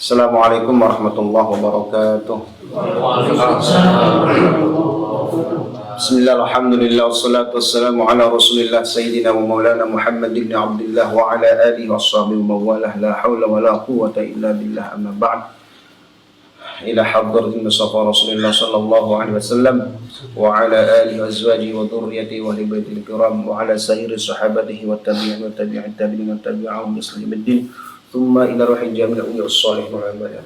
Assalamualaikum warahmatullahi wabarakatuh. Bismillah, alhamdulillah, wassalatu wassalamu ala rasulillah sayyidina wa maulana Muhammad ibn Abdullah wa ala alihi wa sahbihi wa mawalah, la hawla wa la quwwata illa billah, amma ba'd. Ila hadratin Mustafa Rasulullah sallallahu alaihi wasallam wa ala alihi wa azwajihi wa dhurriyyatihi wa ahli baitil kiram wa ala sairi sahabatihi wa tabi'in wa tabi'in tabi'in wa tabi'ahum bi ihsan ila yaumid din. Thumma ila ruhil jami'il awliya'us salihin wa ibadillah.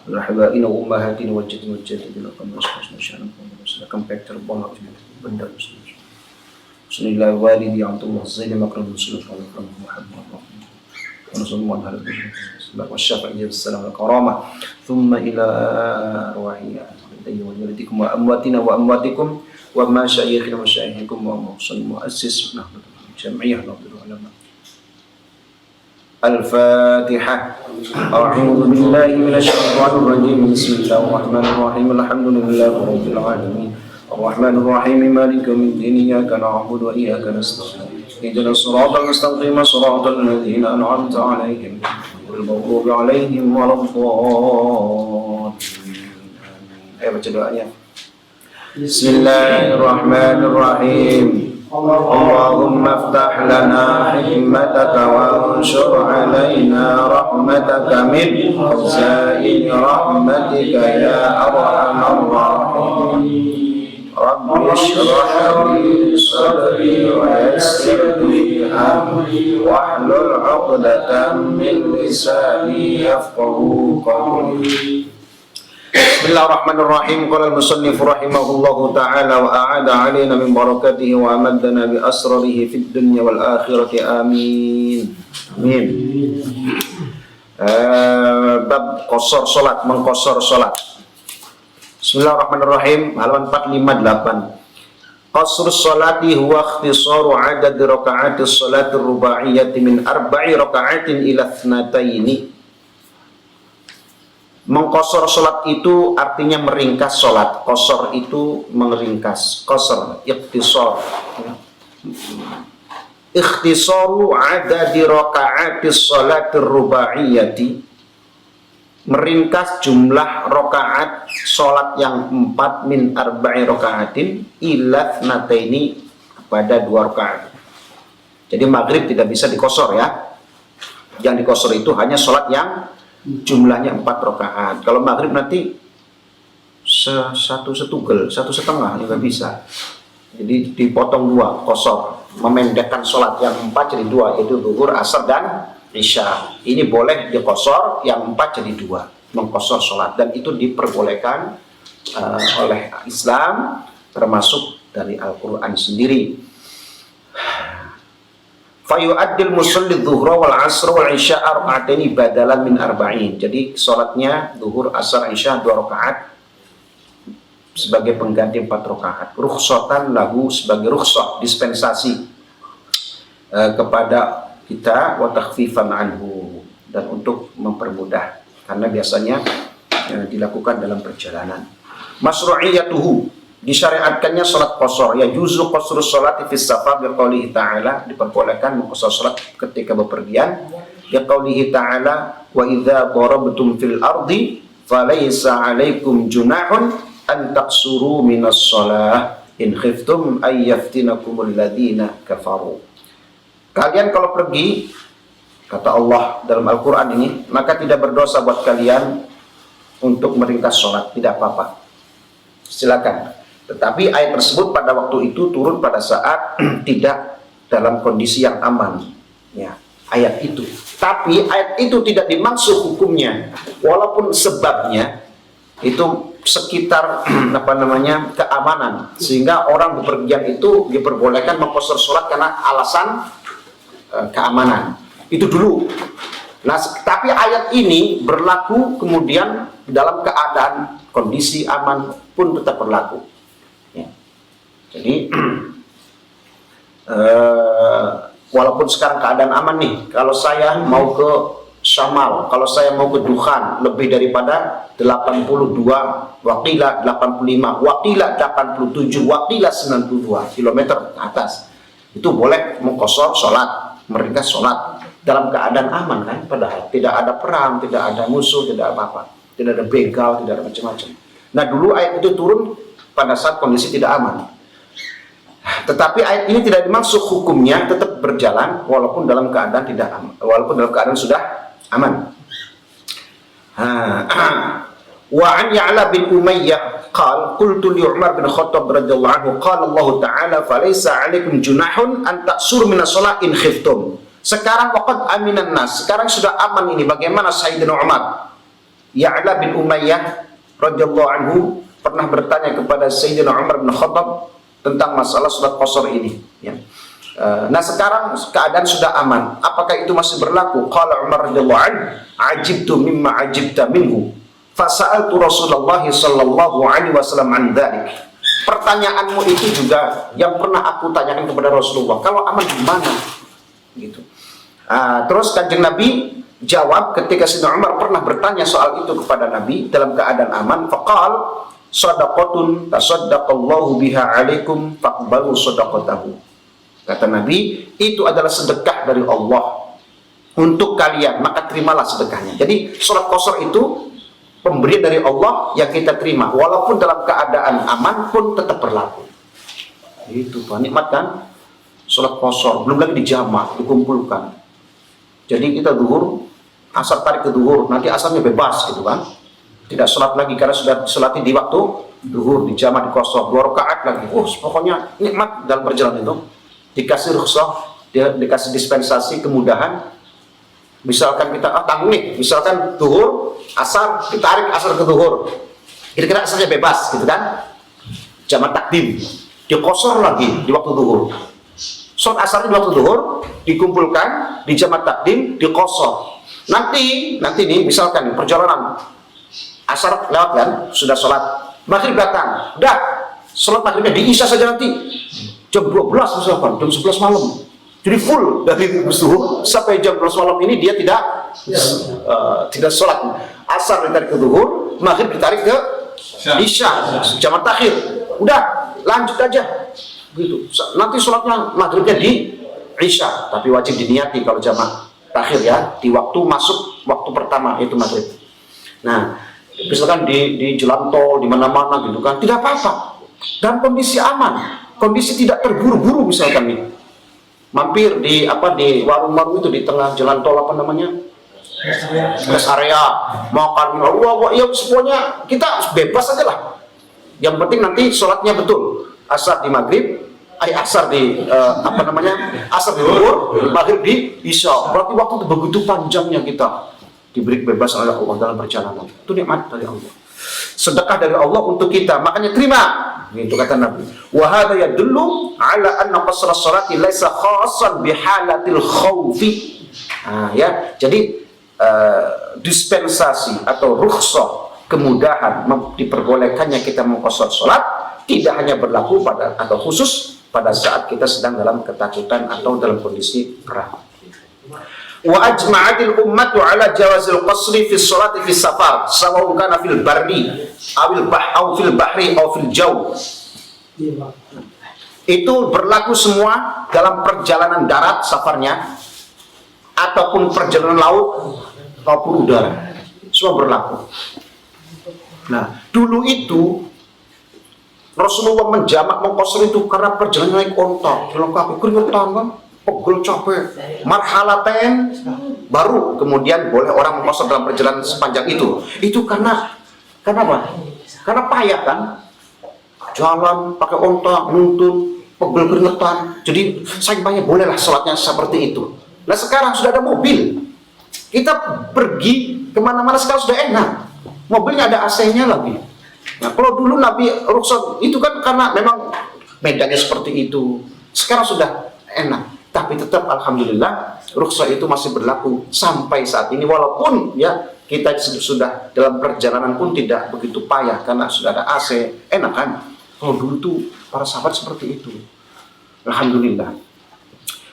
Rahbaina wa ummahatina wa jaddina wa jaddina kama sya'an silakan pekter bonus benda muslim. Bismillah walidi Abdullah Zaid makram muslim sallallahu Muhammad wa sallallahu alaihi wasallam wa syafa'i salam wa karamah. Thumma ila arwahi walidikum wa amwatina wa amwatikum wa masyayikhina wa masyayikhikum wa muassis jam'iyah nabiyul ulama. Al-Fatihah. A'udzu billahi minasy syaithanir rajim. Bismillahirrahmanirrahim. Alhamdulillahi rabbil alamin. Arrahmanir rahim. Maliki yaumiddin. Iyyaka na'budu wa iyyaka nasta'in. Ihdinas siratal mustaqim. Siratal ladzina an'amta 'alaihim ghairil maghdubi 'alaihim waladdallin. Ayo baca doanya. Bismillahirrahmanirrahim. اللهم افتح لنا حكمتك وانشر علينا رحمتك من خزائن رحمتك يا أرحم الراحمين رب اشرح لي صدري ويسر لي أمري واحلل عقدة من لساني يفقه قولي. Bismillahirrahmanirrahim. Qala al-musannif rahimahullahu ta'ala wa a'ada 'alaina min barakatihi wa amaddana bi asrarihi fid dunya wal akhirati amin. Amin. Bab qasar salat, mengqasar salat. Bismillahirrahmanirrahim. Halaman 458. Qasrus salati huwa ikhtisaru 'adad raka'atis salati ruba'iyyati min 4 raka'atin ila 2. Mengkosor sholat itu artinya meringkas sholat. Kosor itu meringkas. Kosor, ikhtisar. Ikhtisaru adadi raka'atis sholatir rubaiyati. Meringkas jumlah rakaat sholat yang 4 min 4 raka'atin ila 2 kepada 2 rakaat. Jadi maghrib tidak bisa dikosor ya. Yang dikosor itu hanya sholat yang jumlahnya 4 rakaat. Kalau maghrib nanti 1/2, 1/2 juga bisa. Jadi dipotong 2, kosor, memendekkan sholat yang 4 jadi 2, yaitu zuhur, asar dan isya. Ini boleh dikosor, yang 4 jadi 2, mengkosor sholat, dan itu diperbolehkan oleh Islam, termasuk dari Al-Quran sendiri. Fayu'addil musalli dhuhra wal asra wal isya arba'ataini badalan min arba'in. Jadi sholatnya zuhur, asar, isya 2 rakaat sebagai pengganti 4 rakaat. Rukhsatan lahu, sebagai rukhsah, dispensasi kepada kita, wa takhfifan anhu, dan untuk mempermudah, karena biasanya dilakukan dalam perjalanan. Masru'iyatuhu, disyariatkannya sholat qasar. Ya juzu qasrus sholati fis safar bi qoulihi ta'ala, diperbolehkan mengqasar sholat ketika bepergian. Ya qoulihi ta'ala, wa idza darabtum fil ardi falaysa 'alaikum junahun an taqsuru minas shalah in khiftum ay yaftinakumul ladzina kafaru. Kalian kalau pergi, kata Allah dalam Al-Qur'an ini, maka tidak berdosa buat kalian untuk meringkas sholat, tidak apa-apa. Silakan. Tetapi ayat tersebut pada waktu itu turun pada saat tidak dalam kondisi yang aman, ya, ayat itu. Tapi ayat itu tidak dimaksud hukumnya, walaupun sebabnya itu sekitar keamanan, sehingga orang bepergian itu diperbolehkan mengqasar sholat karena alasan keamanan. Itu dulu. Nah, tapi ayat ini berlaku kemudian dalam keadaan kondisi aman pun tetap berlaku. Jadi walaupun sekarang keadaan aman nih, kalau saya mau ke Syamal, kalau saya mau ke Dukhan, lebih daripada 82, wakilah 85, wakilah 87, wakilah 92 km ke atas, itu boleh mengqasar sholat, meringkas sholat. dalam keadaan aman kan, padahal tidak ada perang, tidak ada musuh, tidak apa-apa, tidak ada begal, tidak ada macam-macam. Nah dulu ayat itu turun pada saat kondisi tidak aman. Tetapi ayat ini tidak dimaksud hukumnya tetap berjalan walaupun dalam keadaan tidak aman, walaupun dalam keadaan sudah aman. Wa an Ya'la bin Umayyah qala qultu li Umar bin Khattab radhiyallahu anhu qala Allah ta'ala falaysa 'alaikum junahun an ta'suru min as-shalah in khiftum. Sekarang waqad aminan nas, sekarang sudah aman ini. Bagaimana Sayyidina Umar? Ya'la bin Umayyah radhiyallahu anhu pernah bertanya kepada Sayyidina Umar bin Khattab tentang masalah salat qasar ini, ya. Nah sekarang keadaan sudah aman, apakah itu masih berlaku? Qala Umar radhiyallahu anhu ajibtu mimma ajibta minhu fasa'altu Rasulullah sallallahu alaihi wasallam an dzalik. Pertanyaanmu itu juga yang pernah aku tanyakan kepada Rasulullah, kalau aman gimana gitu. Terus Kanjeng Nabi jawab ketika Sayyidina Umar pernah bertanya soal itu kepada Nabi dalam keadaan aman, faqal sadaqatun tasaddaqallahu biha alaikum faqbalu sadaqatahu. Kata Nabi, itu adalah sedekah dari Allah untuk kalian, maka terimalah sedekahnya. Jadi salat qasar itu pemberian dari Allah yang kita terima walaupun dalam keadaan aman pun tetap berlaku. Itu Pak, nikmat kan? Salat qasar, belum lagi dijamak, dikumpulkan. Jadi kita zuhur, asar tarik ke zuhur, nanti asarnya bebas gitu kan. Tidak sholat lagi karena sudah sholat di waktu zuhur, di jamaah, di qasar, 2 rakaat lagi. Pokoknya nikmat dalam perjalanan itu. Dikasih rukhsah, dikasih dispensasi, kemudahan. Misalkan kita tanggung nih, misalkan zuhur, asar, ditarik asar ke zuhur. Kira-kira asarnya bebas gitu kan. Jamaah takdim, di qasar lagi di waktu zuhur. Sholat asar di waktu zuhur dikumpulkan di jamaah takdim di qasar. Nanti nih misalkan perjalanan asar lewat kan, sudah sholat maghrib datang, udah sholat maghribnya di isya saja nanti jam 12 misalkan, jam 11 malam, jadi full dari zuhur sampai jam 12 malam ini dia tidak sholat. Asar ditarik ke zuhur, maghrib ditarik ke isya, jamaah takhir, udah lanjut aja gitu. Nanti sholatnya maghribnya di isya, tapi wajib diniati kalau jamaah takhir ya, di waktu masuk waktu pertama itu maghrib. Nah misalkan di jalan tol, di mana-mana gitu kan, tidak apa-apa, dalam kondisi aman, kondisi tidak terburu-buru. Misalkan nih mampir di warung-warung itu di tengah jalan tol, apa namanya, rest area, makan, ya semuanya kita bebas aja lah. Yang penting nanti sholatnya betul, asar di maghrib, asar di asar di zuhur, maghrib di isya. Berarti waktu itu begitu panjangnya kita diberi kebebasan oleh Allah dalam perjalanan. Itu nikmat dari Allah, sedekah dari Allah untuk kita, makanya terima. Itu kata Nabi. Wa hadza yadullu ala anna qasra sholati laisa khassan bi halatil khaufi. Ya, jadi dispensasi atau rukhsah, kemudahan diperbolehkannya kita mengqasar salat tidak hanya berlaku pada atau khusus pada saat kita sedang dalam ketakutan atau dalam kondisi perang. Wa ajma'atil ummatu ala jawazil qasri fi sholati fi safar sawa'un kana fil barri aw fil bahri aw fil jaw. Itu berlaku semua dalam perjalanan darat safarnya ataupun perjalanan laut maupun udara, semua berlaku. Nah dulu itu Rasulullah menjamak mengqasar itu karena perjalanan naik onta, dilengkapi keringetan kan, pegel capek, marhalaten, baru kemudian boleh orang mengqasar dalam perjalanan sepanjang itu. Itu karena apa? Karena payah kan, jalan pakai onta, nuntun, pegel keringetan. Jadi sayang bolehlah sholatnya seperti itu. Nah sekarang sudah ada mobil, kita pergi kemana-mana sekarang sudah enak, mobilnya ada AC-nya lagi. Nah kalau dulu Nabi rukhsat itu kan karena memang medannya seperti itu. Sekarang sudah enak, tapi tetap alhamdulillah rukhsah itu masih berlaku sampai saat ini, walaupun ya kita sudah dalam perjalanan pun tidak begitu payah karena sudah ada AC, enak kan. Kalau dulu tuh para sahabat seperti itu, alhamdulillah.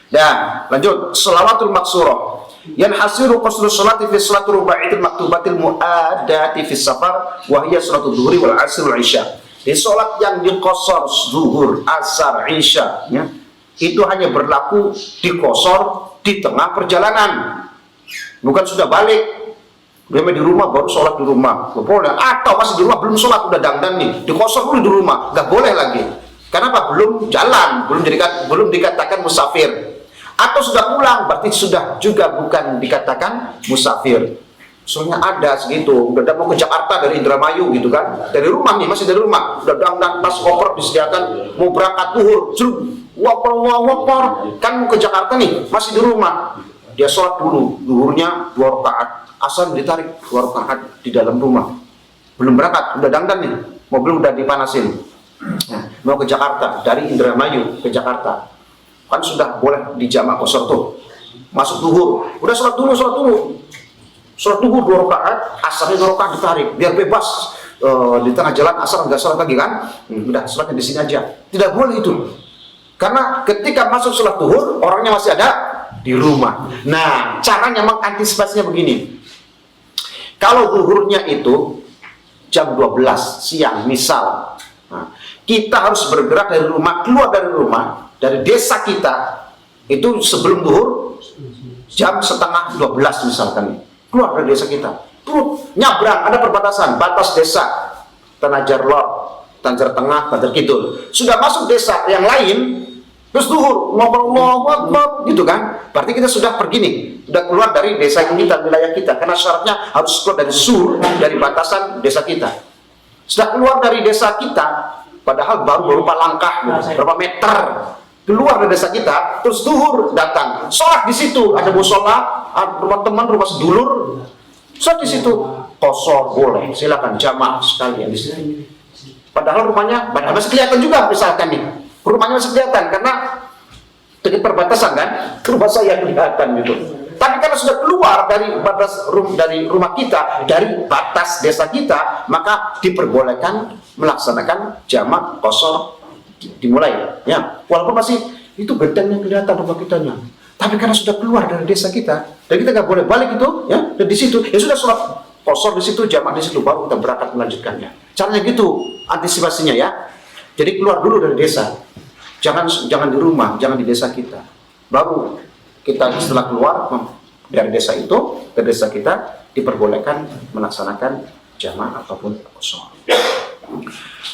Dan lanjut, shalawatul maksurah yanhasiru qasru sholati fi sholati rubai'il maktubatil mu'adati fi safar wa hiya sholatul dhuhri wal asr wal isya. Di sholat yang diqasar zuhur, asar, isya ya, itu hanya berlaku di qasar di di tengah perjalanan, bukan sudah balik. Dia di rumah baru sholat di rumah, nggak boleh. Atau masih di rumah belum sholat udah dandan nih, dikosor dulu di rumah, nggak boleh lagi. Kenapa? Belum jalan, belum dikatakan musafir. Atau sudah pulang, berarti sudah juga bukan dikatakan musafir. Soalnya ada segitu, udah mau ke Jakarta dari Indramayu gitu kan, dari rumah nih, masih dari rumah, udah dandan, tas koper disediakan, mau berangkat zuhur, wapar, kan mau ke Jakarta nih, masih di rumah. Dia sholat dulu, zuhurnya 2 rakaat. Asal ditarik 2 rakaat di dalam rumah, belum berangkat, udah dandan nih, mobil udah dipanasin. Nah, mau ke Jakarta dari Indramayu ke Jakarta, kan sudah boleh di jamak qashar tuh. Masuk zuhur, udah sholat dulu, sholat zuhur 2 rakaat, asarnya 2 rakaat ditarik, biar bebas. Di tengah jalan asar nggak sholat lagi kan? Udah sholatnya di sini aja. Tidak boleh itu, karena ketika masuk sholat zuhur orangnya masih ada di rumah. Nah, caranya mengantisipasinya begini. Kalau zuhurnya itu jam 12 siang misal, nah, kita harus bergerak dari rumah, keluar dari rumah, dari desa kita itu sebelum zuhur jam setengah 12 misalkan, keluar dari desa kita, nyabrang, ada perbatasan, batas desa Tanajar Lor, Tanajar Tengah, Tanajar Kidul, sudah masuk desa yang lain, terus zuhur, ngobrol gitu kan, berarti kita sudah pergi nih, sudah keluar dari desa kita, wilayah kita, karena syaratnya harus keluar dari dari batasan desa kita. Sudah keluar dari desa kita, padahal baru beberapa langkah, berapa meter keluar dari desa kita, terus zuhur datang, sholat di situ, ada musola, rumah teman, rumah sedulur, sholat di situ, qashar boleh, silakan jamaah sekalian di situ. Padahal rumahnya, masih kelihatan juga misalkan nih. Rumahnya masih kelihatan karena dari perbatasan kan, rumah saya kelihatan gitu. Tapi kalau sudah keluar dari rumah kita, dari batas desa kita, maka diperbolehkan melaksanakan jamak qashar dimulai. Ya, walaupun masih itu gedangnya kelihatan rumah kitanya. Tapi karena sudah keluar dari desa kita, dan kita nggak boleh balik itu, ya, dan di situ ya sudah sholat qashar di situ, jamak di situ, baru kita berangkat melanjutkannya. Caranya gitu antisipasinya ya. Jadi keluar dulu dari desa, jangan di rumah, jangan di desa kita. Baru kita setelah keluar dari desa itu ke desa kita diperbolehkan melaksanakan jamak ataupun qashar.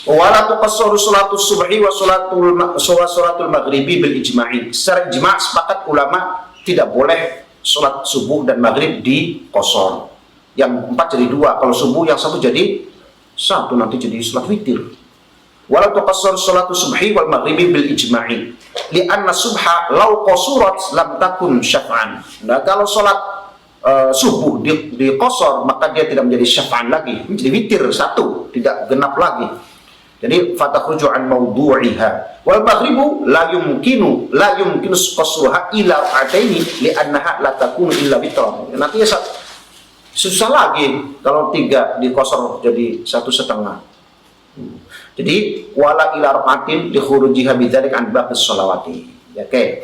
Wala tuqassaru sholatus subhi wa sholatul maghribi bil ijma'i. Secara ijma' sepakat ulama tidak boleh sholat subuh dan maghrib di qashar. Yang 4 jadi 2, kalau subuh yang 1 jadi 1, nanti jadi sholat witir. Wala tuqassar sholatu subhi wal maghribi bil ijma'i li'anna subha law qasurat lam takun syaf'an. Nah, kalau sholat subuh di qashar, maka dia tidak menjadi syaf'an lagi, menjadi witir 1, tidak genap lagi. Jadi fatakhruju an mawdu'iha. Wal maghribu la yumkinu qasruha ila ra'ataini li'annaha la takunu illa witran. Nanti ya susah lagi kalau 3 di qashar jadi 1,5. Jadi wala ila raqatin li khurujiha bidzalik an baqis sholawati. Oke.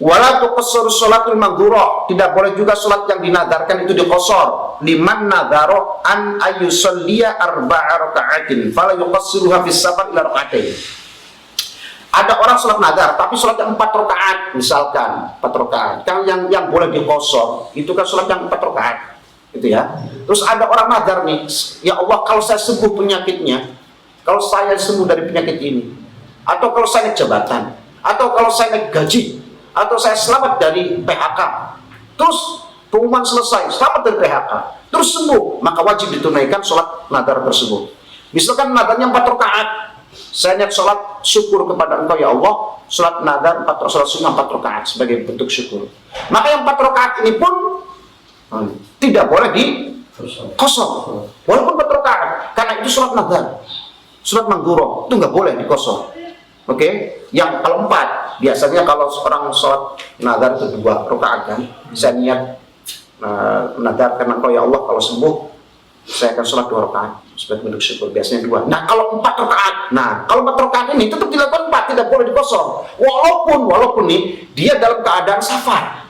Wala tuqassar sholatul maghdhurah, tidak boleh juga salat yang dinadarkan itu di qashar. Liman nadhara an ayusalliya 4 raka'atin fala yuqassiruha fis safar ila raqatain. Ada orang salat nadar tapi salat yang 4 rakaat misalkan, 4 rakaat. Kan yang boleh di qashar itu kan salat yang 4 rakaat. Itu ya. Terus ada orang nadar nih, ya Allah kalau saya sembuh penyakitnya, kalau saya sembuh dari penyakit ini, atau kalau saya naik jabatan, atau kalau saya naik gaji, atau saya selamat dari PHK, terus pengumuman selesai, selamat dari PHK, terus sembuh, maka wajib ditunaikan sholat nadar tersebut. Misalkan nadarnya 4 rakaat, saya niat sholat syukur kepada Engkau ya Allah, sholat nadar 4 rakaat sebagai bentuk syukur. Maka yang 4 rakaat ini pun tidak boleh di qashar, walaupun 4 rakaat, karena itu sholat nadar. Sholat maghdhurah itu nggak boleh di qashar. Oke, yang kalau 4 biasanya kalau orang sholat nadar itu 2 rakaat kan, saya niat nadar karena Engkau ya Allah kalau sembuh saya akan sholat 2 rakaat sebagai bentuk syukur, biasanya 2. Nah kalau 4 rakaat, kalau 4 rakaat ini tetap dilakukan 4, tidak boleh di qashar. Walaupun nih dia dalam keadaan safar,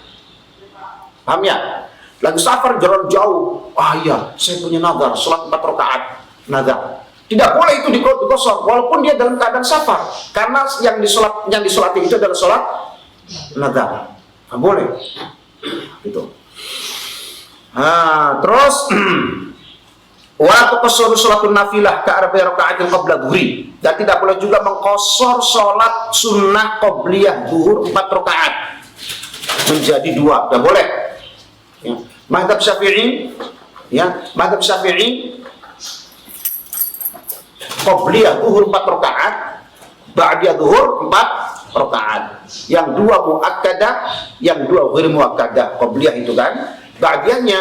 paham ya? Lagi safar jalan jauh, iya saya punya nadar sholat 4 rakaat nadar. Tidak boleh itu di qashar walaupun dia dalam keadaan safar, karena yang disolati itu adalah sholat nadar. Nggak boleh. Gitu. Nah, terus wa tuqassuru sholatun nafilah ka arba'i raka'atin qabla dhuhri, dan tidak boleh juga mengqashar sholat sunnah qabliyah zuhur 4 rakaat menjadi 2, tidak boleh. Ya. Mazhab Syafi'i, ya, mazhab Syafi'i qabliyah zuhur 4 rakaat, ba'diyah zuhur 4 rakaat. Yang 2 muakkadah, yang 2 ghair muakkadah. Qabliyah itu kan, ba'diyahnya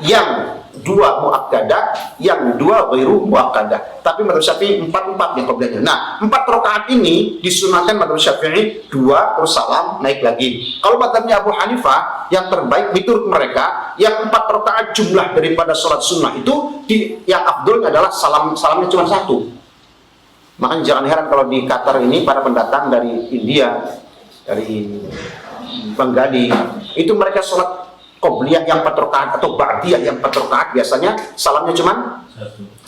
yang 2 muakkadah, yang 2 ghairu muakkadah. Tapi mazhab Syafi'i 4 yang qabliyahnya. Nah, 4 rakaat ini disunahkan mazhab Syafi'i 2 terus salam naik lagi. Kalau mazhabnya Abu Hanifah, yang terbaik menurut mereka yang 4 rakaat jumlah daripada sholat sunnah itu yang afdolnya adalah salamnya cuma 1. Makanya jangan heran kalau di Qatar ini para pendatang dari India, dari Bengali, itu mereka sholat qobliyah yang 4 rakaat atau ba'diyah yang 4 rakaat biasanya salamnya cuma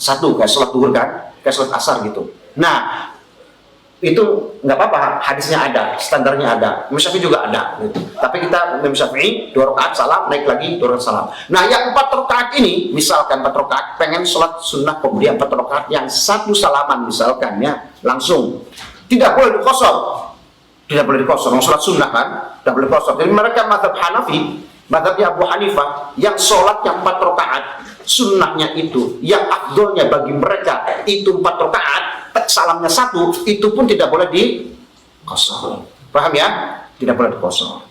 1, kayak sholat duhur kan, kayak sholat asar gitu. Nah, itu nggak apa-apa, hadisnya ada, standarnya ada, Imam Syafi'i juga ada gitu. Tapi kita Imam Syafi'i 2 rakaat salam, naik lagi 2 rakaat salam. Nah, yang 4 rakaat ini, misalkan 4 rakaat pengen sholat sunnah qobliyah 4 rakaat yang 1 salaman misalkan ya, langsung tidak boleh dikosor. Tidak boleh dikosor, sholat sunnah kan, tidak boleh dikosor. Jadi mereka mazhab Hanafi, mazhabnya Abu Hanifah, yang sholat yang 4 rakaat sunnahnya itu, yang afdolnya bagi mereka itu 4 rakaat, salamnya 1, itu pun tidak boleh dikosor. Paham ya? Tidak boleh dikosor.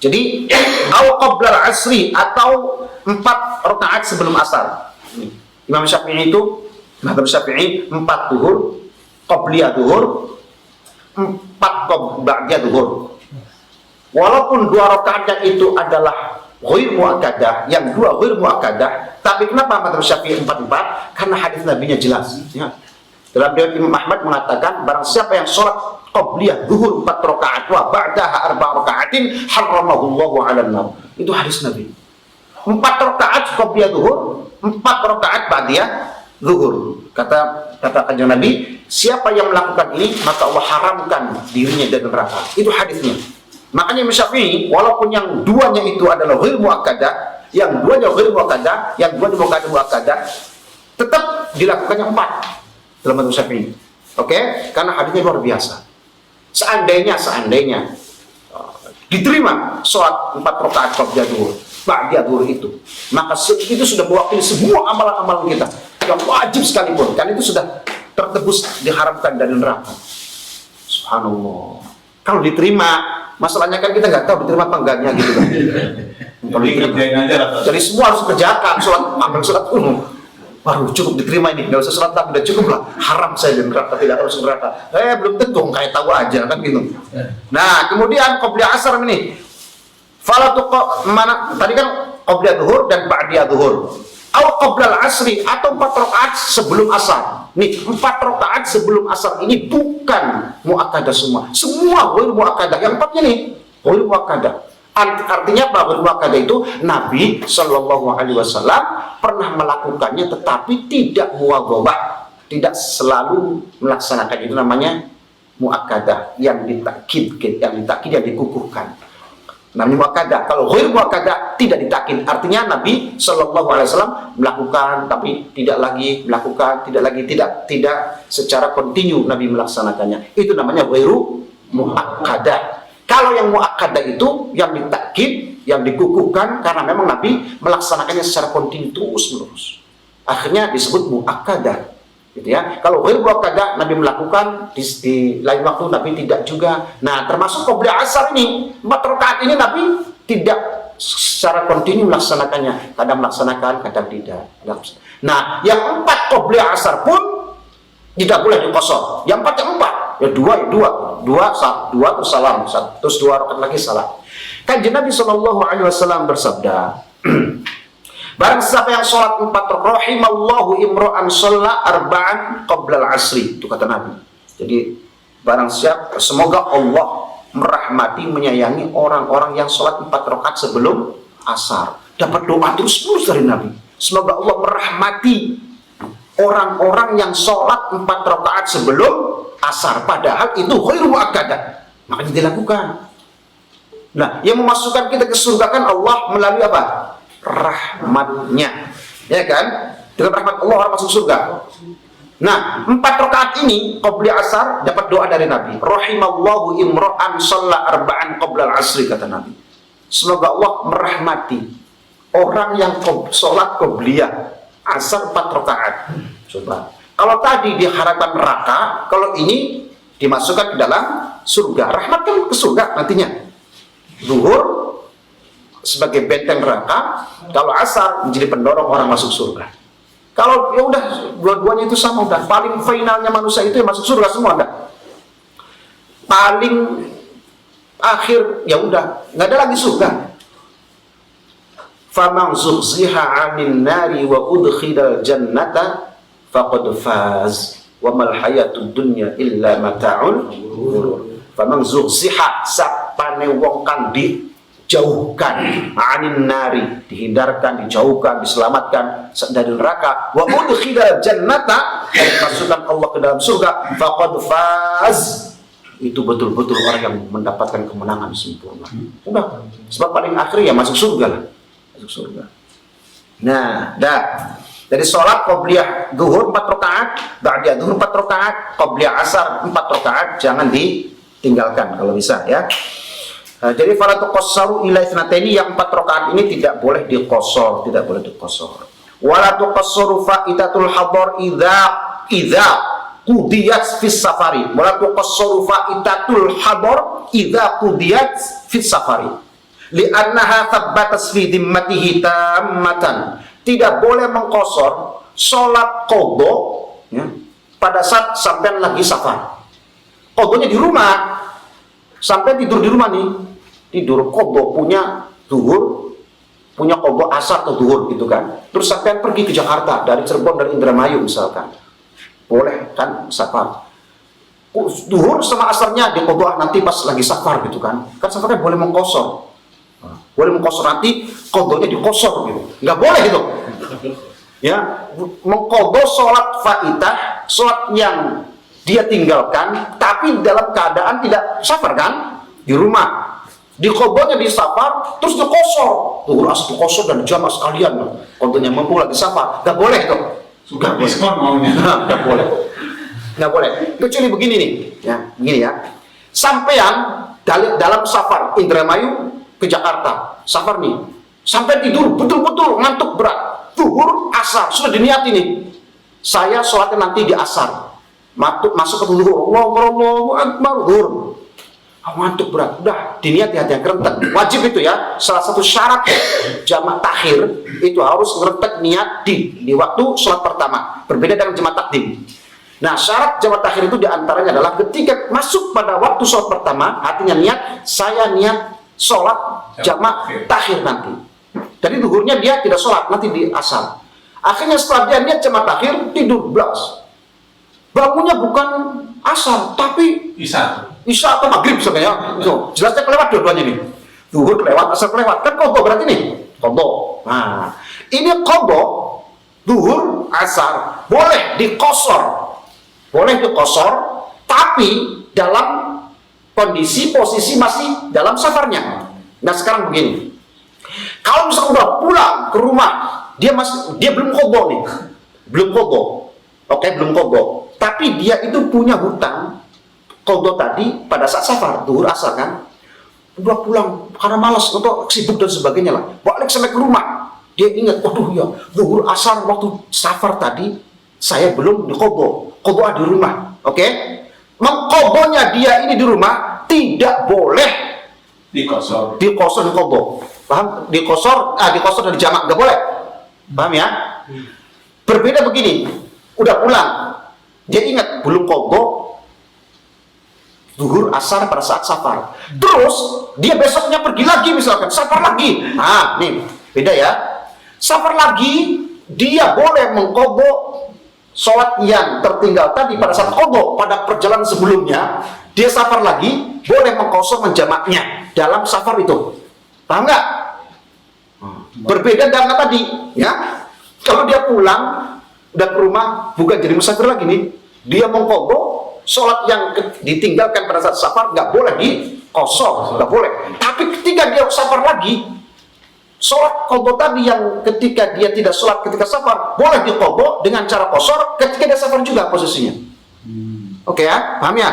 Jadi au qabla asri, atau 4 rakaat sebelum asar. Imam Syafi'i itu, mazhab Syafi'i 4 zuhur, qabliyah zuhur, 4 ba'diyah zuhur. Walaupun 2 rakaatnya itu adalah ghair muakkadah, yang 2 ghair muakkadah, tapi kenapa mazhab Syafi'i 4? Karena hadis Nabi-nya jelas. Ya. Dalam riwayat Imam Ahmad mengatakan, barang siapa yang sholat qabliyah zuhur 4 rakaat wa ba'daha 4 rakaatin haramahullahu 'alan nar. Itu hadis Nabi. 4 rakaat qabliyah zuhur, 4 rakaat ba'diyah zuhur. Kata kanjeng Nabi, siapa yang melakukan ini maka Allah haramkan dirinya dari neraka. Itu hadisnya. Makanya Imam Syafi'i, walaupun yang 2-nya itu adalah ghair muakkadah, yang 2-nya ghair muakkadah, yang 2-nya muakkadah, tetap dilakukannya 4 dalam mazhab Syafi'i. Oke? Karena hadisnya luar biasa. Seandainya diterima sholat 4 rakaat qabliyah zuhur, ba'diyah zuhur itu, maka itu sudah mewakili semua amalan-amalan kita yang wajib sekalipun, kan itu sudah tertebus, diharamkan dari neraka. Subhanallah. Kalau diterima, masalahnya kan kita nggak tahu diterima apa enggaknya gitu kan. Jadi semua harus kerjakan, sholat umum. Baru cukup diterima ini, nggak usah sholat tapi udah cukup lah. Haram saya di neraka, tidak harus neraka. Belum tentu, kayak tahu aja kan gitu. Nah, kemudian qobliyah asar ini. Falatu mana? Tadi kan qobliyah zuhur dan ba'diyah zuhur. Au qoblal asri, atau 4 rakaat sebelum asar. Nih, 4 rakaat sebelum asar ini bukan muakkadah semua. Semua ghair muakkadah. Yang 4-nya nih ghair muakkadah. Artinya apa ghair muakkadah itu? Nabi Shallallahu Alaihi Wasallam pernah melakukannya, tetapi tidak muwadhabah, tidak selalu melaksanakan. Itu namanya muakkadah, yang ditakkid, yang dikukuhkan. Namanya muakkadah. Kalau ghair muakkadah tidak ditakkid. Artinya Nabi Shallallahu Alaihi Wasallam melakukan, tapi tidak lagi melakukan, tidak secara kontinu Nabi melaksanakannya. Itu namanya ghairu muakkadah. Kalau yang muakkadah itu yang ditakkid, yang dikukuhkan, karena memang Nabi melaksanakannya secara kontinu terus menerus. Akhirnya disebut muakkadah. Gitu ya. Kalau ghair muakkadah Nabi melakukan di lain waktu, Nabi tidak juga. Nah, termasuk qobliyah asar ini, 4 rakaat ini Nabi tidak secara kontinu melaksanakannya, kadang melaksanakan, kadang tidak. Nah, yang 4 qobliyah asar pun tidak boleh dikosor. Yang 4 yang 4, ya 2 terus salam, terus 2 rakaat lagi salam. Kanjeng Nabi Shallallahu Alaihi Wasallam bersabda, barang siapa yang sholat 4 rahimallahu imro'an sholla arba'an qoblal asri. Itu kata Nabi. Jadi barang siapa, semoga Allah merahmati, menyayangi orang-orang yang sholat 4 rakaat sebelum asar. Dapat doa terus dari Nabi. Semoga Allah merahmati orang-orang yang sholat 4 rakaat sebelum asar, padahal itu ghairu muakkadah, makanya dilakukan. Nah, yang memasukkan kita ke surga kan Allah melalui apa? Rahmatnya, ya kan? Dengan rahmat Allah orang masuk surga. Nah, 4 rakaat ini qabla asar dapat doa dari Nabi. Rahimallahu imra'an shalla arba'an qabla al-asri, kata Nabi. Semoga Allah merahmati orang yang sholat qabliyah asar 4 rakaat. Coba. Kalau tadi diharapkan neraka, kalau ini dimasukkan ke dalam surga. Rahmat kan ke surga nantinya. Zuhur sebagai benteng neraka, kalau asar menjadi pendorong orang masuk surga. Kalau ya udah dua-duanya itu sama, udah paling finalnya manusia itu yang masuk surga semua, udah. Paling akhir ya udah nggak ada lagi surga. Faman zuhziha 'anil nari wa udkhilal jannata faqad faz wa mal hayatud dunya illa mata'ul ghurur. Faman zuhziha, sapane wong kang dijauhkan, 'anil nari, dihindarkan, dijauhkan, diselamatkan dari neraka, wa udkhilal jannata, dimasukkan Allah ke dalam surga, faqad faz, itu betul-betul orang yang mendapatkan kemenangan sempurna. Udah, sebab paling akhir ya masuk surga lah. Masuk surga. Nah, dah. Jadi sholat qobliyah zuhur 4 rakaat, ba'diyah zuhur 4 rakaat, qobliyah asar 4 rakaat, jangan ditinggalkan kalau bisa ya. Jadi fala tuqassaru ila ithnataini, yang 4 rakaat ini tidak boleh diqashar, tidak boleh diqashar. Wala tuqassaru fa'idatul hadar idza qudiyat fis safari. Wala tuqassaru fa'idatul hadar idza qudiyat fis safari. Li'annaha thabbatas fi dhimmatihi tammatan. Tidak boleh mengqashar salat qadha ya, pada saat sampean lagi safar. Qadhanya di rumah. Sampai tidur di rumah nih. Tidur qadha punya zuhur, punya qadha asar atau zuhur gitu kan. Terus sampean pergi ke Jakarta dari Cirebon, dari Indramayu misalkan. Boleh kan safar. Zuhur sama asarnya di qadha nanti pas lagi safar gitu kan. Kan safar kan boleh mengqashar. Boleh mengqashar nanti qadhanya diqashar gitu. Enggak boleh gitu. Ya, mengqadha salat faidah, salat yang dia tinggalkan tapi dalam keadaan tidak safar kan, di rumah. Di qadhanya di safar terus diqashar. Zuhur asar diqashar dan jamaah sekalian. Qadhanya mampu lagi safar. Enggak boleh itu. Enggak boleh. Diskon maunya. Enggak boleh. Enggak boleh. Kecuali begini nih, ya, begini ya. Sampean dalam safar Indramayu ke Jakarta, safar nih, sampai tidur betul-betul ngantuk berat, zuhur asar sudah diniati nih, saya sholatnya nanti di asar, masuk ke zuhur, Allahu Akbar, zuhur, ngantuk berat, udah diniati hati yang kerentek, wajib itu ya, salah satu syarat jamak takhir itu harus ngerentek niat di waktu sholat pertama, berbeda dengan jamak takdim. Nah, syarat jamak takhir itu diantaranya adalah ketika masuk pada waktu sholat pertama, hatinya niat, saya niat sholat jamak takhir nanti. Jadi zuhurnya dia tidak sholat, nanti di asar. Akhirnya setelah dia niat jamak takhir, tidur blas. Bangunnya bukan asar, tapi Isya atau maghrib sebenarnya. Jelasnya kelewat dua-duanya nih. Zuhur kelewat, asar kelewat. Kan qadha berarti nih. Qadha. Nah, ini qadha zuhur, asar boleh diqashar. Boleh diqashar, tapi dalam kondisi posisi masih dalam safarnya. Nah, sekarang begini. Kalau misalnya udah pulang ke rumah, dia belum qadha nih. Belum qadha. Oke, belum qadha. Tapi dia itu punya hutang qadha tadi pada saat safar, zuhur asar kan. Udah pulang karena malas atau sibuk dan sebagainya lah. Balik sampai ke rumah. Dia ingat, waduh ya, zuhur asar waktu safar tadi saya belum di qadha di rumah. Oke? Mengqadhanya dia ini di rumah tidak boleh diqashar di qadha. Paham? Diqashar dari jamak enggak boleh. Paham ya? Berbeda begini. Udah pulang. Dia ingat belum qadha zuhur asar pada saat safar. Terus dia besoknya pergi lagi misalkan safar lagi. Nah, nih, beda ya. Safar lagi dia boleh mengqadha sholat yang tertinggal tadi pada saat qadha pada perjalanan sebelumnya, dia safar lagi, boleh mengqashar menjamaknya dalam safar itu. Paham nggak? Berbeda dengan tadi, ya. Kalau dia pulang udah ke rumah, bukan jadi musafir lagi nih. Dia mengqadha sholat yang ditinggalkan pada saat safar, nggak boleh dikosor, nggak boleh. Tapi ketika dia safar lagi, sholat qadha tadi yang ketika dia tidak sholat ketika safar, boleh diqadha dengan cara kosor ketika dia safar juga posisinya. Oke ya, paham ya?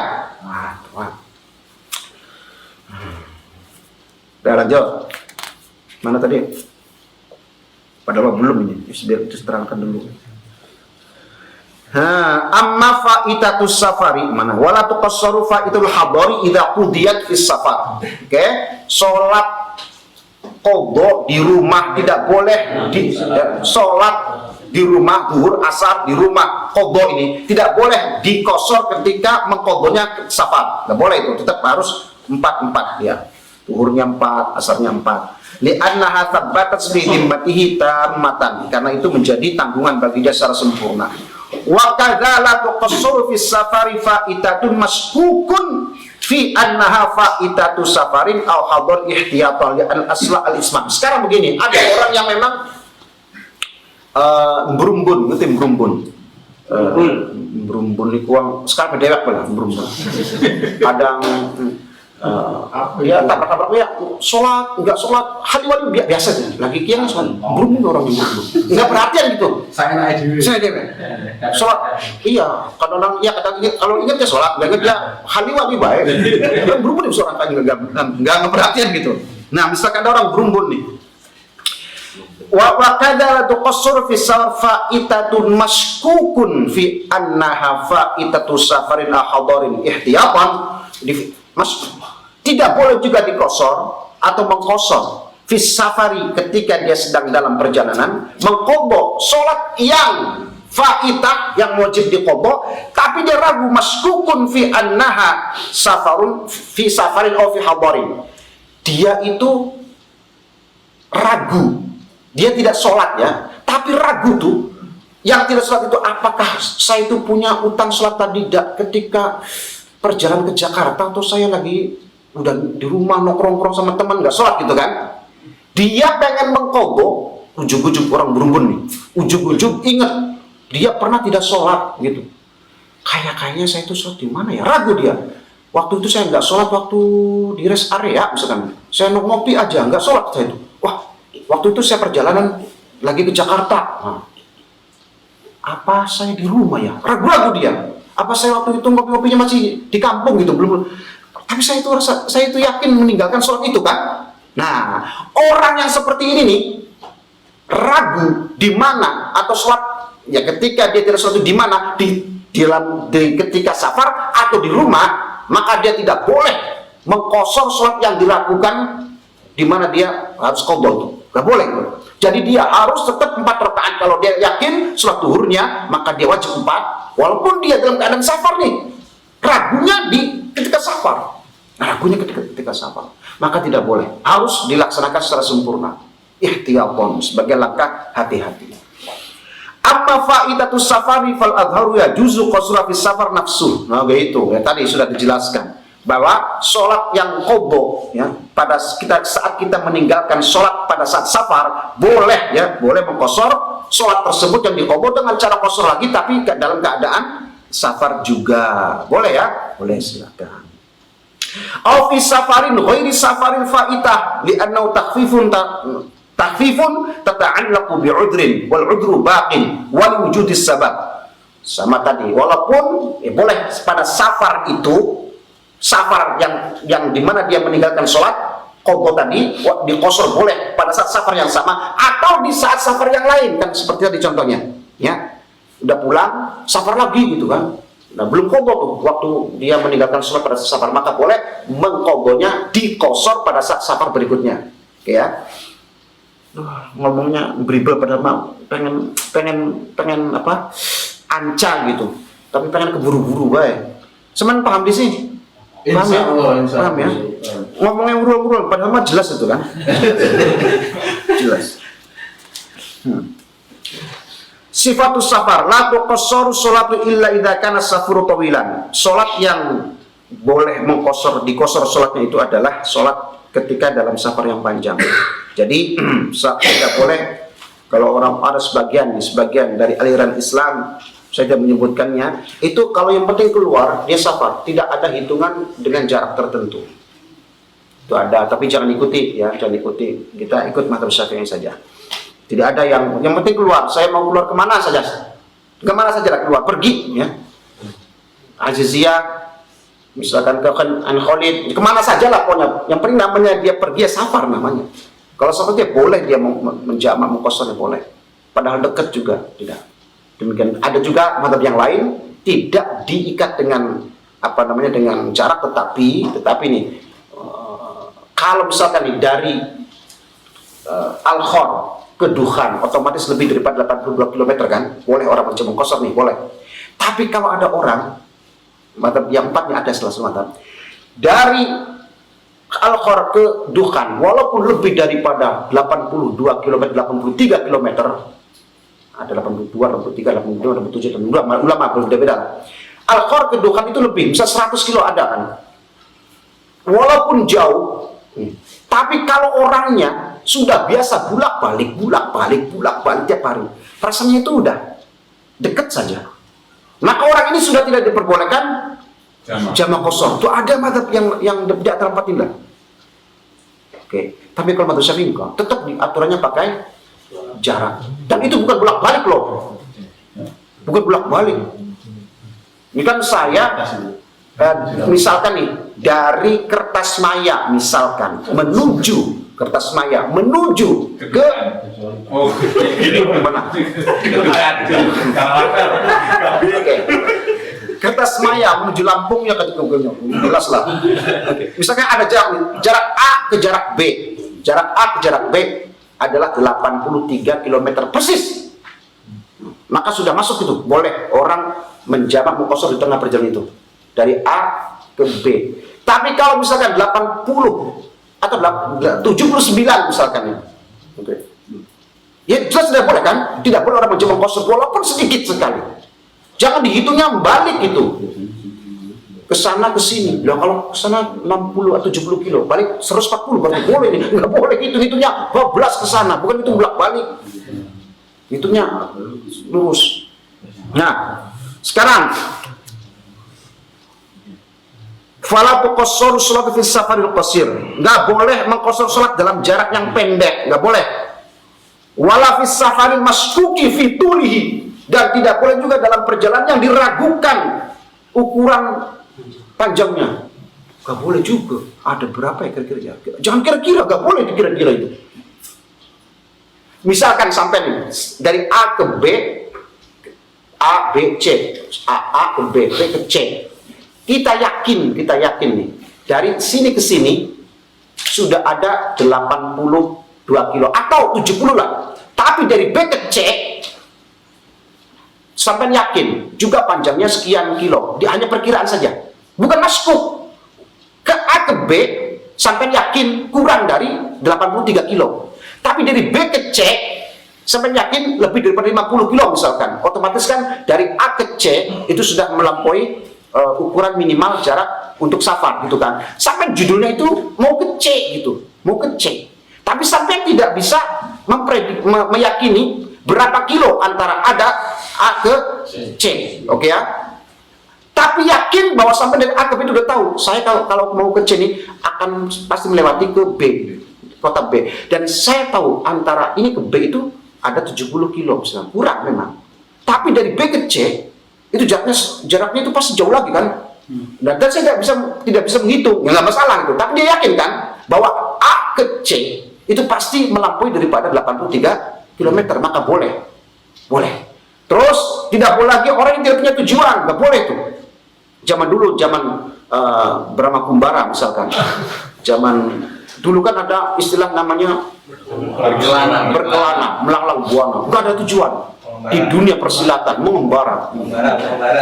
Udah lanjut. Mana tadi? Padahal belum ini. Biar itu terangkan dulu. Amma faitatus safari mana? Wala tuqassaru faitul hadari idza qudiyat fis safar. Oke? Salat qadha di rumah tidak boleh salat di rumah zuhur asar di rumah qadha ini tidak boleh dikosor ketika mengqadhanya safar. Enggak boleh itu, tetap harus 4 ya. Zuhurnya 4, asarnya 4. Li'annaha thabbatat fi dhimmatihi tammatan, karena itu menjadi tanggungan bagi dia secara sempurna. Wa kadzala tuqassuru fi safari faitatun maskukun fi annaha faitatu safarin aw hadar ihtiyatan li an asla al isma. Sekarang begini, ada orang yang memang berumbun, ngerti berumbun? Berumbun itu uang sekarang bedewek lah berumbun. Kadang ya tabrak-tabrak ya sholat nggak sholat hal-hal biasa aja lagi kian sholat berumbun orang yang berumbun nggak perhatian gitu. Saya sholat iya kadang ya kadang ingat kalau ingat ya sholat nggak ingat ya hal-hal baik dia berumbun di sholat nggak perhatian gitu. Nah misalkan ada orang berumbun nih wa kadza tuqassur fi faitatun maskukun fi annaha faitatu safarin hadarin ihtiyatan tidak boleh juga dikosor atau mengkosor fis safari ketika dia sedang dalam perjalanan mengqadha sholat yang faitah yang wajib diqadha tapi dia ragu maskukun fi annaha safarun fi safarin aw fi hadarin, dia itu ragu, dia tidak sholat ya tapi ragu tuh yang tidak sholat itu apakah saya itu punya utang sholat tadi tidak ketika perjalanan ke Jakarta atau saya lagi udah di rumah nongkrong sama teman nggak sholat gitu kan. Dia pengen mengqadha, ujug-ujug orang berumbun nih, ujug-ujug ingat dia pernah tidak sholat gitu. Kayaknya saya itu sholat di mana ya, ragu dia. Waktu itu saya nggak sholat waktu di rest area misalkan, saya ngopi aja nggak sholat saya itu. Wah waktu itu saya perjalanan lagi ke Jakarta. Apa saya di rumah ya, ragu-ragu dia. Apa saya waktu itu ngopi-ngopinya masih di kampung gitu belum. Tapi saya itu yakin meninggalkan sholat itu kan. Nah, orang yang seperti ini nih ragu di mana atau sholat ya ketika dia tidak sholat di mana di ketika safar atau di rumah, maka dia tidak boleh mengkosor sholat yang dilakukan di mana dia harus qadha itu. Gak boleh. Jadi dia harus tetap 4 rakaat kalau dia yakin sholat zuhurnya, maka dia wajib 4 walaupun dia dalam keadaan safar nih. Ragunya ketika safar. Ragunya ketika safar, maka tidak boleh, harus dilaksanakan secara sempurna. Ihtiyatan sebagai langkah hati-hati. Amma faitatus safari fal adharu yajuzu qasra fi safar nafsu. Nah begitu ya, tadi sudah dijelaskan bahwa sholat yang qadha ya pada saat kita meninggalkan sholat pada saat safar boleh ya, boleh mengqasar sholat tersebut yang diqadha dengan cara qasar lagi tapi dalam keadaan safar juga. Boleh ya? Boleh, silakan. Au fi safarin ghairi safarin faitah li'annahu takhfifun tata'allaqu bi'udrin wal 'udru baqin wal wujudis sabab. Sama tadi, walaupun boleh pada safar itu, safar yang dimana dia meninggalkan sholat qadha tadi diqasar boleh pada saat safar yang sama atau di saat safar yang lain kan seperti tadi contohnya ya. Udah pulang safar lagi gitu kan. Nah belum qadha tuh waktu dia meninggalkan sholat pada saat safar, maka boleh mengqadhanya dikosor pada saat safar berikutnya. Oke ya. Ngomongnya beribel pada pengen apa? Anca gitu. Tapi pengen keburu-buru bae. Semen paham di sini? Paham ya? Paham ya? Ngomongnya urul-urul padahal mah jelas itu kan. Jelas. Sifatus safar la tuqassaru sholatu illa idza kana safaru tawilan. Salat yang boleh dikosor salatnya itu adalah salat ketika dalam safar yang panjang. Jadi tidak boleh Kalau orang ada sebagian dari aliran Islam, saya tidak menyebutkannya, itu kalau yang penting keluar, dia safar, tidak ada hitungan dengan jarak tertentu. Itu ada, tapi jangan ikuti ya, jangan ikuti. Kita ikut mazhab Syafi'i saja. Tidak ada yang penting keluar. Saya mau keluar kemana saja, keluar, pergi ya. Aziziyah, misalkan ke An Khalid, kemana saja lah pokoknya. Yang penting namanya dia pergi ya safar namanya. Kalau seperti boleh dia menjamak mengqashar boleh. Padahal dekat juga tidak. Demikian ada juga mazhab yang lain tidak diikat dengan dengan jarak, tetapi nih kalau misalkan nih dari Al-Khor ke Duhan otomatis lebih daripada 82 km kan, boleh orang menjamak mengqashar nih, boleh. Tapi kalau ada orang mazhab yang empatnya ada salah satu mazhab dari Al-Khor ke Duhan, walaupun lebih daripada 82 km, 83 km, ada 82, 83, 82, 87, 82, ulama berbeda-beda. Al-Khor ke Duhan itu lebih, bisa 100 kilo ada kan. Walaupun jauh, tapi kalau orangnya sudah biasa bolak-balik tiap hari, rasanya itu udah dekat saja. Maka orang ini sudah tidak diperbolehkan jamak qashar. Itu ada mazhab yang di antara empat ini. Oke. Tapi kalau mazhab Syafi'i tetap aturannya pakai jarak. Dan itu bukan bolak-balik loh. Bukan bolak-balik. Ini kan saya misalkan nih dari Kertasmaya misalkan menuju Kertasmaya menuju ke mana? Oke. Kertasmaya menuju Lampung ya jelas lah. Misalkan ada jarak A ke jarak B. Jarak A ke jarak B adalah 83 km persis. Maka sudah masuk itu, boleh orang menjamak mengqashar di tengah perjalanan itu. Dari A ke B. Tapi kalau misalkan 80 atau 79 misalkan ya. Oke. Ya jelas tidak boleh kan? Tidak boleh orang menjamak mengqashar walaupun sedikit sekali. Jangan dihitungnya balik itu. Ke sana ke sini. Lah kalau ke sana 60 atau 70 kilo, balik 140 berarti boleh nih. Enggak boleh hitungnya 12 ke sana, bukan itu bolak-balik. Hitungnya lurus. Nah, sekarang fala tuqassar salat fi safaril qasir. Enggak boleh mengqashar salat dalam jarak yang pendek, enggak boleh. Wala fi safaril maskuki fi tulihi. Dan tidak boleh juga dalam perjalanan yang diragukan ukuran panjangnya. Gak boleh juga. Ada berapa ya kira-kira? Jangan kira-kira, gak boleh dikira-kira itu. Misalkan sampai nih, dari A ke B, A, B, C. A ke B, B ke C. Kita yakin nih, dari sini ke sini sudah ada 82 kilo atau 70 lah. Tapi dari B ke C sampai yakin juga panjangnya sekian kilo, dia hanya perkiraan saja, bukan maskuk. Ke A ke B sampai yakin kurang dari 83 kilo, tapi dari B ke C sampai yakin lebih daripada 50 kilo misalkan, otomatis kan dari A ke C itu sudah melampaui ukuran minimal jarak untuk safar gitu kan. Sampai judulnya itu mau ke C gitu, mau ke C, tapi sampai tidak bisa meyakini berapa kilo antara ada A ke C, oke ya? Tapi yakin bahwa sampai dari A ke B itu udah tahu. Saya kalau mau ke C ini akan pasti melewati ke B, kota B. Dan saya tahu antara ini ke B itu ada 70 kilo, misalnya kurang memang. Tapi dari B ke C itu jaraknya itu pasti jauh lagi kan? Dan saya tidak bisa menghitung, ya nggak masalah itu. Tapi dia yakin kan bahwa A ke C itu pasti melampaui daripada 83 km, maka boleh. Terus tidak boleh lagi orang yang tidak punya tujuan, nggak boleh tuh. Zaman dulu, Brahma Kumbara misalkan, zaman dulu kan ada istilah namanya berkelana, melanglang buana, nggak ada tujuan di dunia persilatan, mengembara.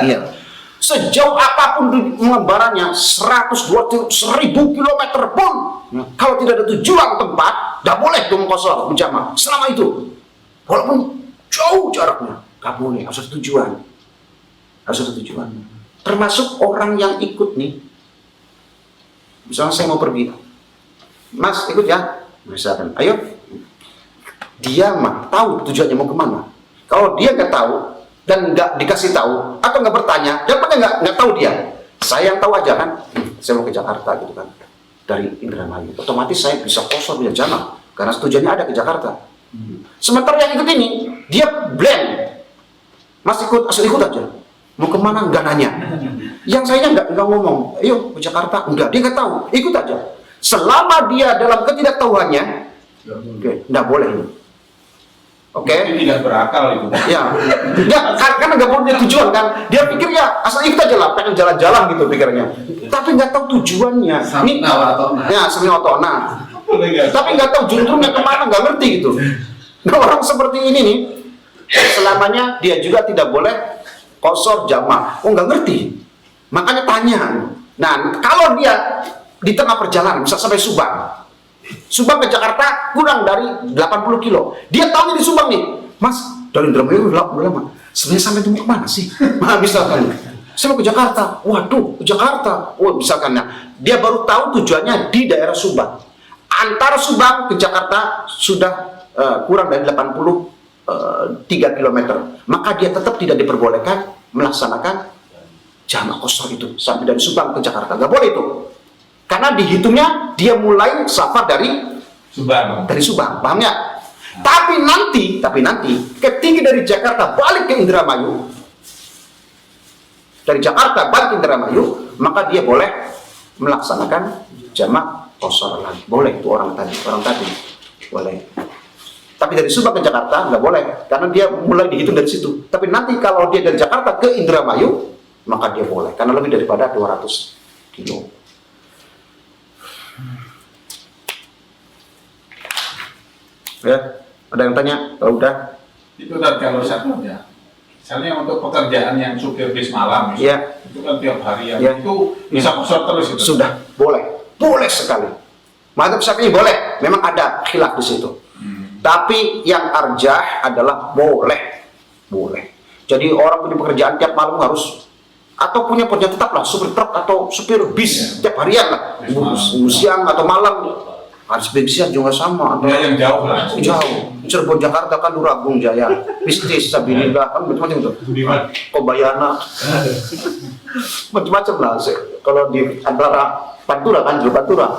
Iya. Sejauh apapun mengembaranya, 100, 200, 1000 km pun, kalau tidak ada tujuan tempat, nggak boleh tuh mengqashar, menjamak. Selama itu, walaupun jauh jaraknya, nggak boleh, harus ada tujuan. Termasuk orang yang ikut nih, misalnya saya mau pergi, Mas ikut ya, misalkan, ayo, dia mah tahu tujuannya mau kemana. Kalau dia nggak tahu dan nggak dikasih tahu atau nggak bertanya, dapatnya nggak tahu dia. Saya yang tahu aja kan, saya mau ke Jakarta gitu kan dari Indramayu. Otomatis saya bisa kosor dia jalan karena tujuannya ada ke Jakarta. Sementara yang ikut ini dia blank, masih ikut asal ikut aja. Mau kemana nggak nanya. Yang saya nggak ngomong, ayo ke Jakarta, enggak, dia nggak tahu, ikut aja. Selama dia dalam ketidaktahuannya, nggak boleh ini. Oke? Tidak berakal itu. Ya, karena nggak punya tujuan kan. Dia pikir ya asal ikut aja lah, pengen jalan-jalan gitu pikirnya. Tapi nggak tahu tujuannya. Ini, ya semi otona. Tapi nggak tahu juntrungnya kemana, nggak ngerti gitu. Nah, orang seperti ini nih, selamanya dia juga tidak boleh qashar jamaah. Oh nggak ngerti, makanya tanya. Nah kalau dia di tengah perjalanan, bisa sampai Subang ke Jakarta kurang dari 80 kilo. Dia tahu di Subang nih, Mas, dari Indramayu udah lama. Sebenarnya sampai itu mau kemana sih? Nah, misalkan, saya mau ke Jakarta. Waduh, ke Jakarta. Oh, misalkan, nah, dia baru tahu tujuannya di daerah Subang. Antara Subang ke Jakarta sudah kurang dari 83 km. Maka dia tetap tidak diperbolehkan melaksanakan jamaah qashar itu sampai dari Subang ke Jakarta. Nggak boleh itu. Karena dihitungnya dia mulai safar dari Subang, paham ya? Tapi nanti ketika dari Jakarta balik ke Indramayu, maka dia boleh melaksanakan jamaah qashar lagi. Boleh itu orang tadi boleh. Tapi dari Subang ke Jakarta nggak boleh, karena dia mulai dihitung dari situ. Tapi nanti kalau dia dari Jakarta ke Indramayu, maka dia boleh, karena lebih daripada 200 kilo. Ya, ada yang tanya? Oh, udah. Itu kan kalau satu ya. Misalnya untuk pekerjaan yang supir bis malam, ya. Itu kan tiap hari ya. Itu bisa qashar terus itu. Sudah, boleh sekali. Madzhab Syafi'i boleh, memang ada khilaf di situ. Tapi yang arjah adalah boleh. Jadi orang punya pekerjaan tiap malam harus, atau punya pekerjaan tetap lah, supir truk atau supir bis tiap harian lah, siang atau malam. Harus bisa juga sama. Atau yang jauh lah. Jauh. Cirebon Jakarta kan Duragung Jaya. Bisnis Sabilillah kan macam-macam tuh. Kobayana. Macam-macam lah. Kalau di antara Pantura kan juga Pantura.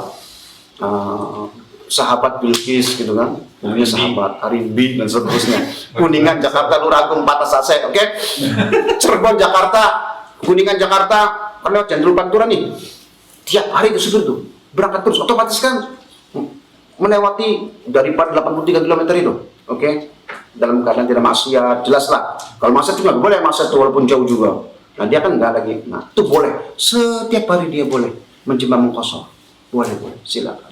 Sahabat Bilqis gitu kan. Punya sahabat Arimbi dan seterusnya. Kuningan Jakarta Duragung Patasase, oke? Cirebon Jakarta, Kuningan Jakarta, kan lewat Jandul Pantura nih. Tiap hari itu supir tuh berangkat terus, otomatis kan melewati daripada 83 km itu, oke? Dalam keadaan tidak maksiat, jelas lah. Kalau maksiat juga boleh maksiat walaupun jauh juga. Nah dia kan nggak lagi, nah itu boleh. Setiap hari dia boleh menjemah qashar, boleh, silakan.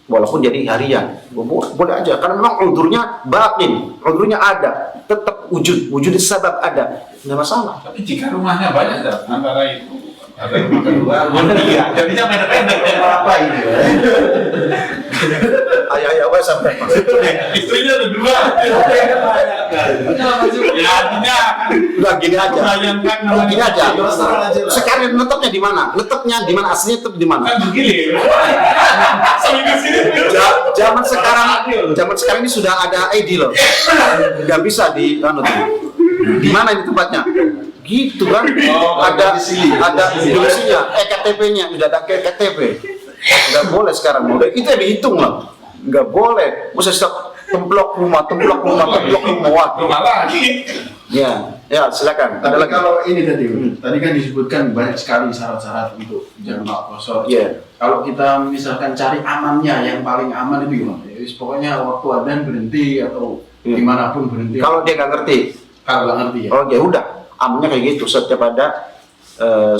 Walaupun jadi harian, boleh aja. Karena memang udurnya batin, udurnya ada, tetap wujud sebab ada, nggak masalah. Tapi jika rumahnya banyak, antara itu ada rumah kedua, rumah ketiga, jadinya pendek-pendek. Apa ini? Ayah sampai Istrinya ada dua. Ya artinya udah gini aja. Gini aja. Sekarang netepnya di mana? Netepnya di mana? Aslinya tetap di mana? Kan bergilir. Zaman sekarang ini sudah ada ID loh. Nggak bisa di di mana ini tempatnya? Gitu kan? Ada polisinya, KTP-nya udah ada KTP. Nggak boleh sekarang, itu yang dihitung lah. Nggak boleh. Masa setiap templok rumah, waduh. Lagi. Ya, silakan. Tapi kalau ini tadi kan disebutkan banyak sekali syarat-syarat untuk jamaah qashar. Iya. Kalau kita misalkan cari amannya, yang paling aman itu gimana? Ya, pokoknya waktu adzan berhenti atau dimanapun berhenti. Kalau dia nggak ngerti. Kalau nggak ngerti ya. Oh ya udah, amannya kayak gitu. Setiap ada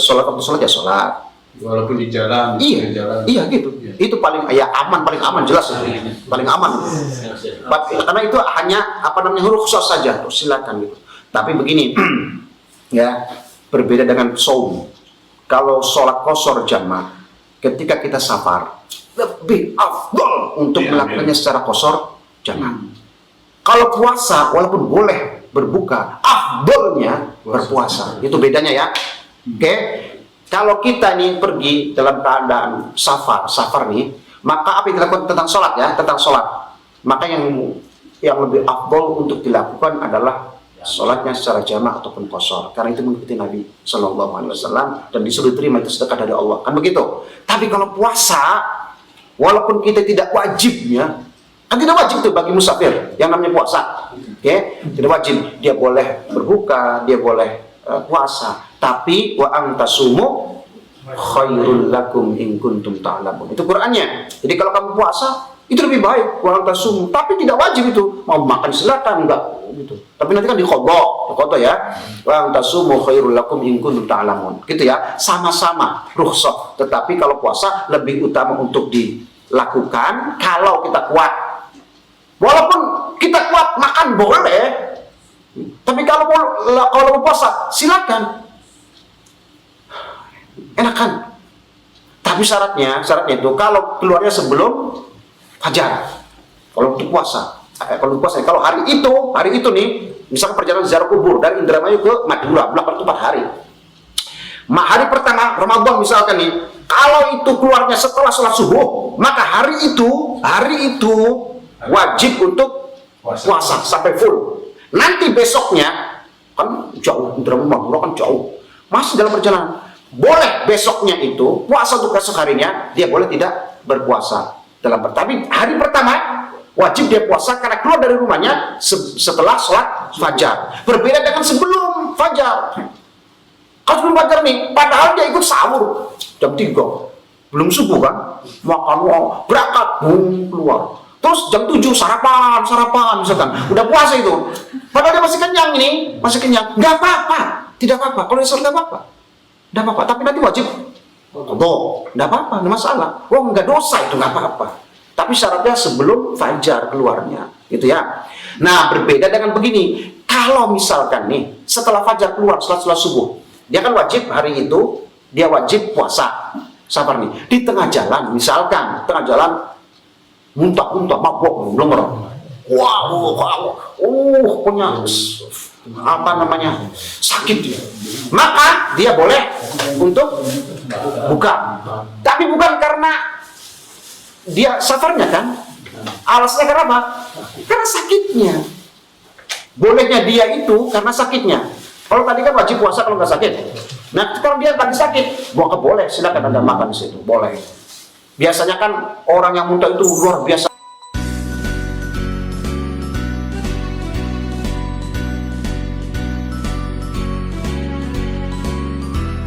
sholat ya sholat. Walaupun di jalan. Iya gitu. Ya. Itu paling paling aman jelas itu. Paling aman. Karena itu hanya rukhsah saja. Silakan gitu. Tapi begini, ya berbeda dengan saum. Kalau sholat qashar jamaah, ketika kita safar, lebih afdal untuk melakukannya secara qashar jamaah. Kalau puasa, walaupun boleh berbuka, afdalnya berpuasa. Itu bedanya ya. Oke. Kalau kita nih pergi dalam keadaan safar nih, maka apa yang dilakukan tentang sholat ya, maka yang lebih afdol untuk dilakukan adalah sholatnya secara jamaah ataupun qashar, karena itu mengikuti Nabi Shallallahu Alaihi Wasallam dan disuruh terima itu sedekah dari Allah, kan begitu. Tapi kalau puasa, walaupun kita tidak wajibnya, kan tidak wajib tuh bagi musafir yang namanya puasa, oke? Tidak wajib, dia boleh berbuka, dia boleh puasa, tapi wa antasumu khairul lakum in kuntum ta'lamun. Itu Qur'annya. Jadi kalau kamu puasa itu lebih baik wa antasumu, tapi tidak wajib itu. Mau makan silakan, enggak gitu. Tapi nanti kan diqadha ya. Wa antasumu khairul lakum in kuntum ta'lamun. Gitu ya. Sama-sama rukhsah. Tetapi kalau puasa lebih utama untuk dilakukan kalau kita kuat. Walaupun kita kuat makan boleh, tapi kalau mau puasa silakan, enakan. Tapi syaratnya itu kalau keluarnya sebelum fajar. Kalau untuk puasa, kalau hari itu nih, misalkan perjalanan ziarah kubur dari Indramayu ke Madura, belakang 4 hari. Hari pertama Ramadan misalkan nih, kalau itu keluarnya setelah sholat subuh, maka hari itu wajib untuk puasa sampai full. Nanti besoknya kan jauh, Indramayu Madura kan jauh, masih dalam perjalanan. Boleh besoknya itu puasa untuk besok harinya, dia boleh tidak berpuasa tapi hari pertama wajib dia puasa karena keluar dari rumahnya setelah sholat fajar. Berbeda dengan sebelum fajar. Kalau sebelum fajar nih, padahal dia ikut sahur jam 3, belum subuh kan, makan berangkat, keluar. Terus jam 7 sarapan misalkan, udah puasa itu. Padahal dia masih kenyang, nggak apa-apa, tidak apa-apa. Kalau dia nggak apa-apa. Nggak apa-apa, tapi nanti wajib nggak apa-apa, nggak masalah. Nggak dosa itu, nggak apa-apa. Tapi syaratnya sebelum fajar keluarnya, gitu ya. Nah, berbeda dengan begini. Kalau misalkan nih, setelah fajar keluar, setelah subuh, dia kan wajib hari itu, dia wajib puasa. Sabar nih, di tengah jalan, misalkan, muntah, mabok, belum orang. Punya sakit dia. Maka dia boleh untuk buka, tapi bukan karena dia safarnya kan, alasannya karena apa? Karena sakitnya. Bolehnya dia itu karena sakitnya. Kalau tadi kan wajib puasa kalau nggak sakit. Nah, kalau dia lagi sakit, boleh, silakan Anda makan di situ, boleh. Biasanya kan orang yang muntah itu luar biasa.